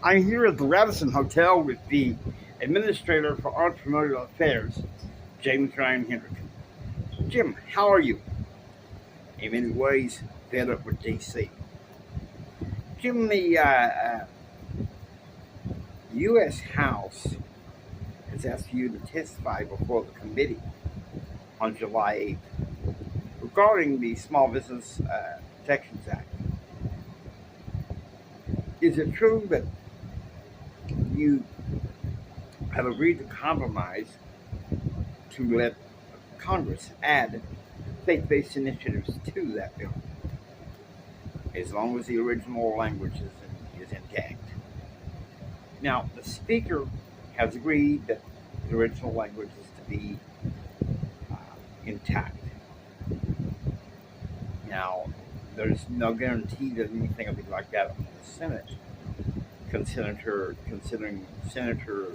I'm here at the Radisson Hotel with the Administrator for Entrepreneurial Affairs, James Ryan Hendrick. Jim, how are you? In many ways, fed up with DC. Jim, the U.S. House has asked you to testify before the committee on July 8th regarding the Small Business Protections Act. Is it true that you have agreed to compromise to let Congress add faith-based initiatives to that bill, as long as the original language is intact? Now, the Speaker has agreed that the original language is to be uh, intact. Now, there's no guarantee that anything will be like that in the Senate, considering Senator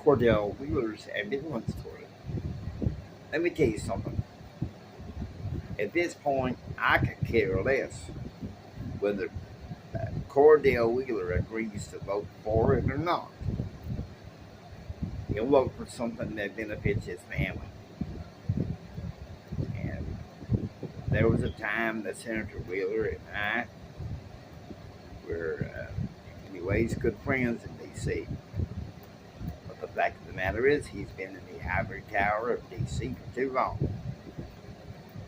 Cordell Wheeler's ambivalence toward it. Let me tell you something. At this point, I could care less whether Cordell Wheeler agrees to vote for it or not. He'll vote for something that benefits his family. And there was a time that Senator Wheeler and I were, in many ways, good friends in D.C. But the fact of the matter is, he's been in the ivory tower of D.C. for too long.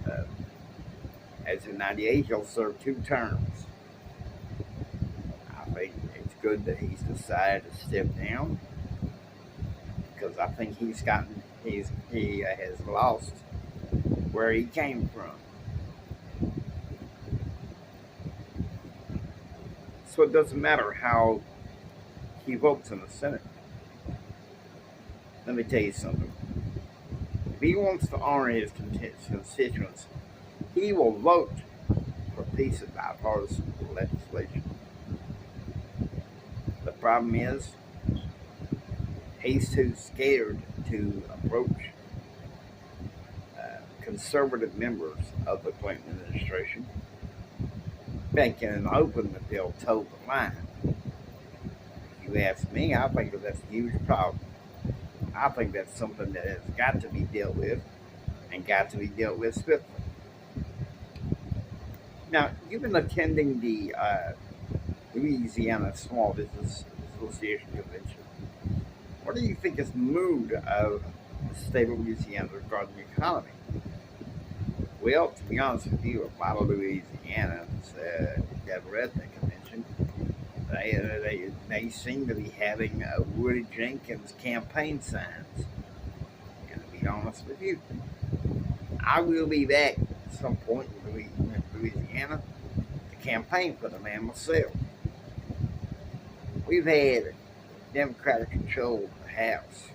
Uh, as of 98, he'll serve 2 terms. I think it's good that he's decided to step down because I think he has lost where he came from. So it doesn't matter how he votes in the Senate. Let me tell you something. If he wants to honor his constituents, he will vote for a piece of bipartisan legislation. The problem is, he's too scared to approach conservative members of the Clinton administration, thinking and hoping that they'll toe the line. If you ask me, I think that that's a huge problem. I think that's something that has got to be dealt with and got to be dealt with swiftly. Now, you've been attending the Louisiana Small Business Association convention. What do you think is the mood of the state of Louisiana regarding the economy? Well, to be honest with you, a lot of Louisianans that were at the convention, they seem to be having Woody Jenkins campaign signs. And to be honest with you, I will be back at some point in Louisiana to campaign for the man myself. We've had Democratic control of the House,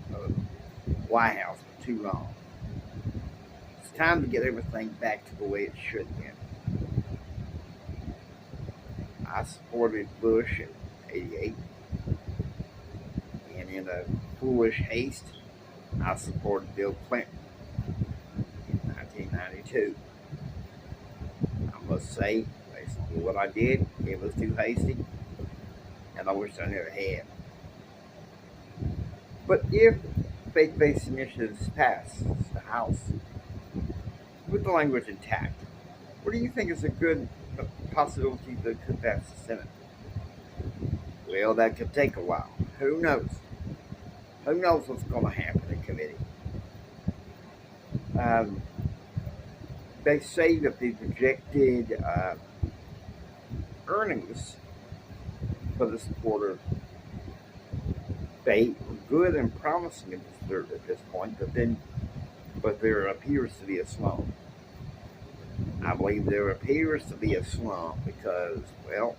the White House, for too long. It's time to get everything back to the way it should be. I supported Bush in '88, and in a foolish haste, I supported Bill Clinton in 1992. I must say, basically what I did, it was too hasty, and I wish I never had. But if faith-based initiatives pass the House with the language intact, what do you think is a good possibility that could pass the Senate? Well, that could take a while. Who knows? Who knows what's going to happen in committee? Um, they say that the projected earnings for this quarter they were good and promising at this point, but there appears to be a slump. I believe there appears to be a slump because, well,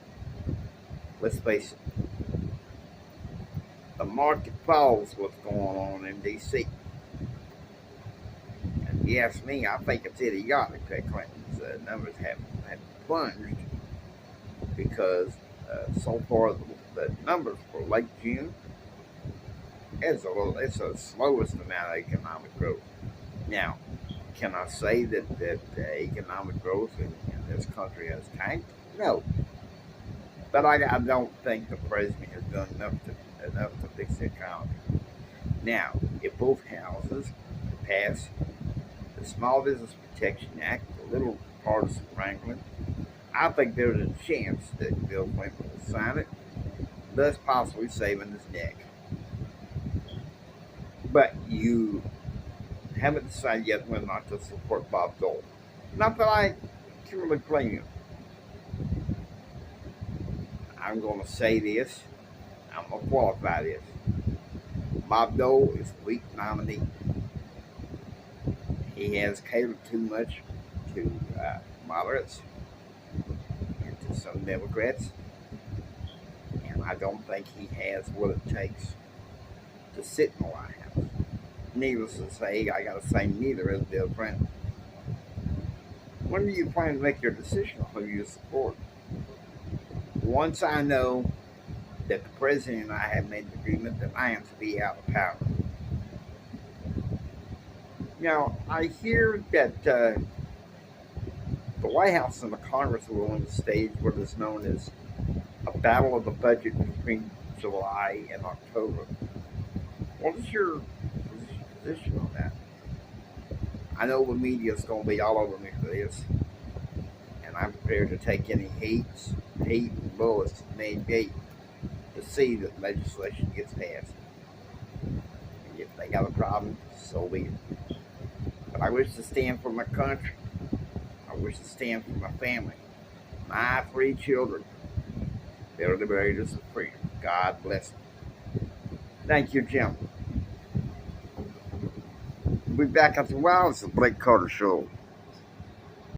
let's face it, the market follows what's going on in D.C. And if you ask me, I think it's idiotic that Clinton's numbers have plunged because so far the numbers for late June it's the slowest amount of economic growth. Now, can I say that economic growth in this country has tanked? No. But I don't think the president has done enough to fix the economy. Now, if both houses pass the Small Business Protection Act, a little partisan wrangling, I think there's a chance that Bill Clinton will sign it, thus possibly saving his neck. But you haven't decided yet whether or not to support Bob Dole. Not that I can really blame you. I'm going to say this. I'm going to qualify this. Bob Dole is a weak nominee. He has catered too much to moderates and to some Democrats, and I don't think he has what it takes to sit in the White House. Needless to say, I got to say neither is Bill Clinton. When do you plan to make your decision on who you support? Once I know that the president and I have made an agreement that I am to be out of power. Now, I hear that the White House and the Congress are willing to stage what is known as a battle of the budget between July and October. What is your position on that? I know the media is going to be all over me for this, and I'm prepared to take any heat and bullets that may be to see that legislation gets passed. And if they got a problem, so be it. But I wish to stand for my country. I wish to stand for my family, my 3 children. They're the barriers of freedom. God bless them. Thank you, Jim. We'll be back after a while. It's the Blake Carter Show.